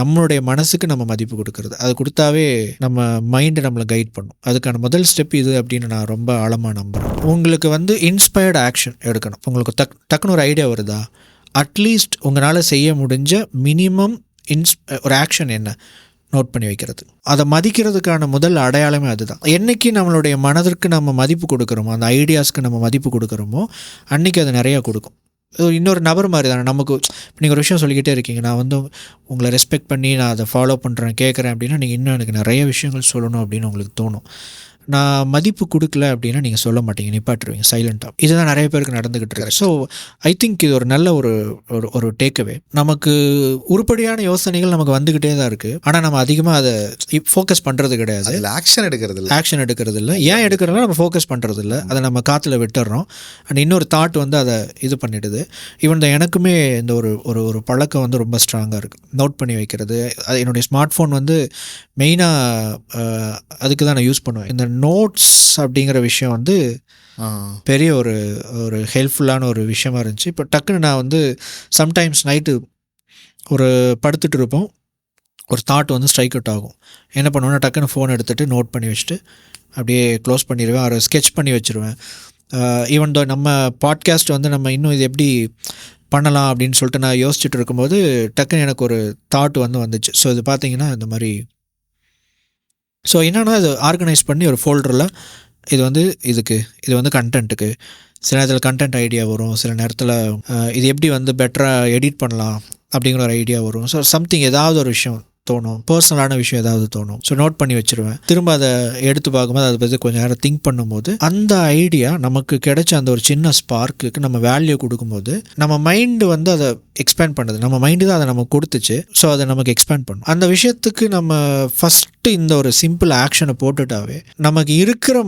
நம்மளுடைய மனசுக்கு நம்ம மதிப்பு கொடுக்கறது. அது கொடுத்தாவே நம்ம மைண்டு நம்மளை கைட் பண்ணும். அதுக்கான முதல் ஸ்டெப் இது அப்படின்னு நான் ரொம்ப ஆழமாக நம்புகிறேன். உங்களுக்கு வந்து இன்ஸ்பயர்டு ஆக்ஷன் எடுக்கணும். உங்களுக்கு டக்குன்னு ஒரு ஐடியா வருதா, அட்லீஸ்ட் உங்களால் செய்ய முடிஞ்ச மினிமம் ஒரு ஆக்ஷன் என்ன நோட் பண்ணி வைக்கிறது. அதை மதிக்கிறதுக்கான முதல் அடையாளமே அதுதான். என்றைக்கு நம்மளுடைய மனதிற்கு நம்ம மதிப்பு கொடுக்குறோமோ, அந்த ஐடியாஸ்க்கு நம்ம மதிப்பு கொடுக்குறோமோ, அன்றைக்கி அது நிறையா கொடுக்கும். இன்னொரு நபர் மாதிரி தானே நமக்கு. நீங்கள் ஒரு விஷயம் சொல்லிக்கிட்டே இருக்கீங்க, நான் வந்து உங்களை ரெஸ்பெக்ட் பண்ணி நான் அதை ஃபாலோ பண்ணுறேன் கேட்குறேன் அப்படின்னா, நீங்கள் இன்னும் எனக்கு நிறைய விஷயங்கள் சொல்லணும் அப்படின்னு உங்களுக்கு தோணும். நான் மதிப்பு கொடுக்கல அப்படின்னா நீங்கள் சொல்ல மாட்டீங்க, நிப்பாட்டுருவீங்க சைலண்ட்டாக. இதுதான் நிறைய பேருக்கு நடந்துக்கிட்டு இருக்கு. ஸோ ஐ திங்க் இது ஒரு நல்ல ஒரு டேக்அவே. நமக்கு உருப்படியான யோசனைகள் நமக்கு வந்துக்கிட்டே தான் இருக்குது. ஆனால் நம்ம அதிகமாக அதை ஃபோக்கஸ் பண்ணுறது கிடையாது. ஆக்ஷன் எடுக்கிறது இல்லை. ஏன் எடுக்கிறதுனா நம்ம ஃபோக்கஸ் பண்ணுறது இல்லை, அதை நம்ம காற்றுல விட்டுறோம். அண்ட் இன்னொரு தாட் வந்து அதை இது பண்ணிடுது. ஈவன் எனக்குமே இந்த ஒரு பழக்கம் வந்து ரொம்ப ஸ்ட்ராங்காக இருக்குது, நோட் பண்ணி வைக்கிறது. அது என்னுடைய ஸ்மார்ட் ஃபோன் வந்து மெயினாக அதுக்கு தான் நான் யூஸ் பண்ணுவேன். இந்த நோட்ஸ் அப்படிங்கிற விஷயம் வந்து பெரிய ஒரு ஹெல்ப்ஃபுல்லான ஒரு விஷயமா இருந்துச்சு. இப்போ டக்குன்னு நான் வந்து சம்டைம்ஸ் நைட்டு ஒரு படுத்துட்டு இருப்போம், ஒரு தாட் வந்து ஸ்ட்ரைக் அவுட் ஆகும். என்ன பண்ணுவேன்னா டக்குன்னு ஃபோன் எடுத்துகிட்டு நோட் பண்ணி வச்சுட்டு அப்படியே க்ளோஸ் பண்ணிடுவேன், ஒரு ஸ்கெட்ச் பண்ணி வச்சுருவேன். ஈவன் தோ நம்ம பாட்காஸ்ட் வந்து நம்ம இன்னும் இது எப்படி பண்ணலாம் அப்படின்னு சொல்லிட்டு நான் யோசிச்சுட்டு இருக்கும்போது டக்குன்னு எனக்கு ஒரு தாட் வந்துச்சு. ஸோ இது பார்த்தீங்கன்னா இந்த மாதிரி. ஸோ என்னென்னா இது ஆர்கனைஸ் பண்ணி ஒரு ஃபோல்டரில் இது வந்து இது வந்து கண்டென்ட்டுக்கு, சில நேரத்தில் கண்டென்ட் ஐடியா வரும், சில நேரத்தில் இது எப்படி வந்து பெட்டராக எடிட் பண்ணலாம் அப்படிங்கிற ஒரு ஐடியா வரும். ஸோ சம்திங் ஏதாவது ஒரு விஷயம் தோணும், பர்சனலான விஷயம் ஏதாவது தோணும். ஸோ நோட் பண்ணி வச்சுருவேன். திரும்ப அதை எடுத்து பார்க்கும்போது அதை பற்றி கொஞ்சம் நேரம் திங்க் பண்ணும்போது அந்த ஐடியா நமக்கு கிடைச்ச அந்த ஒரு சின்ன ஸ்பார்க்குக்கு நம்ம வேல்யூ கொடுக்கும்போது நம்ம மைண்டு வந்து அதை எக்ஸ்பேண்ட் பண்ணுது. நம்ம மைண்டு தான் அதை நமக்கு கொடுத்துச்சு. ஸோ அதை நமக்கு எக்ஸ்பேண்ட் பண்ணும். அந்த விஷயத்துக்கு நம்ம ஃபஸ்ட்டு இந்த ஒரு சிம்பிள் ஆக்ஷனை போட்டுட்டாவே நமக்கு இருக்கிற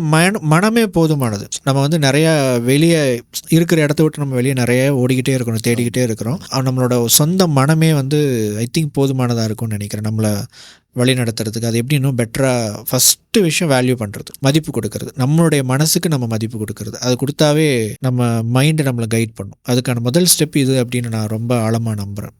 மனமே போதுமானது. நம்ம வந்து நிறையா வெளியே இருக்கிற இடத்த விட்டு நம்ம வெளியே நிறைய ஓடிக்கிட்டே இருக்கிறோம், தேடிக்கிட்டே இருக்கிறோம். நம்மளோட சொந்த மனமே வந்து ஐ திங்க் போதுமானதாக இருக்கும்னு நினைக்கிறேன் நம்மளை வழி நடத்துறதுக்கு. அது எப்படி இன்னும் பெட்டராக ஃபஸ்ட்டு விஷயம் வேல்யூ பண்ணுறது, மதிப்பு கொடுக்கறது. நம்மளுடைய மனசுக்கு நம்ம மதிப்பு கொடுக்கறது. அது கொடுத்தாவே நம்ம மைண்டு நம்மளை கைட் பண்ணும். அதுக்கான முதல் ஸ்டெப் இது அப்படின்னு நான் ரொம்ப ஆழமாக நம்புகிறேன்.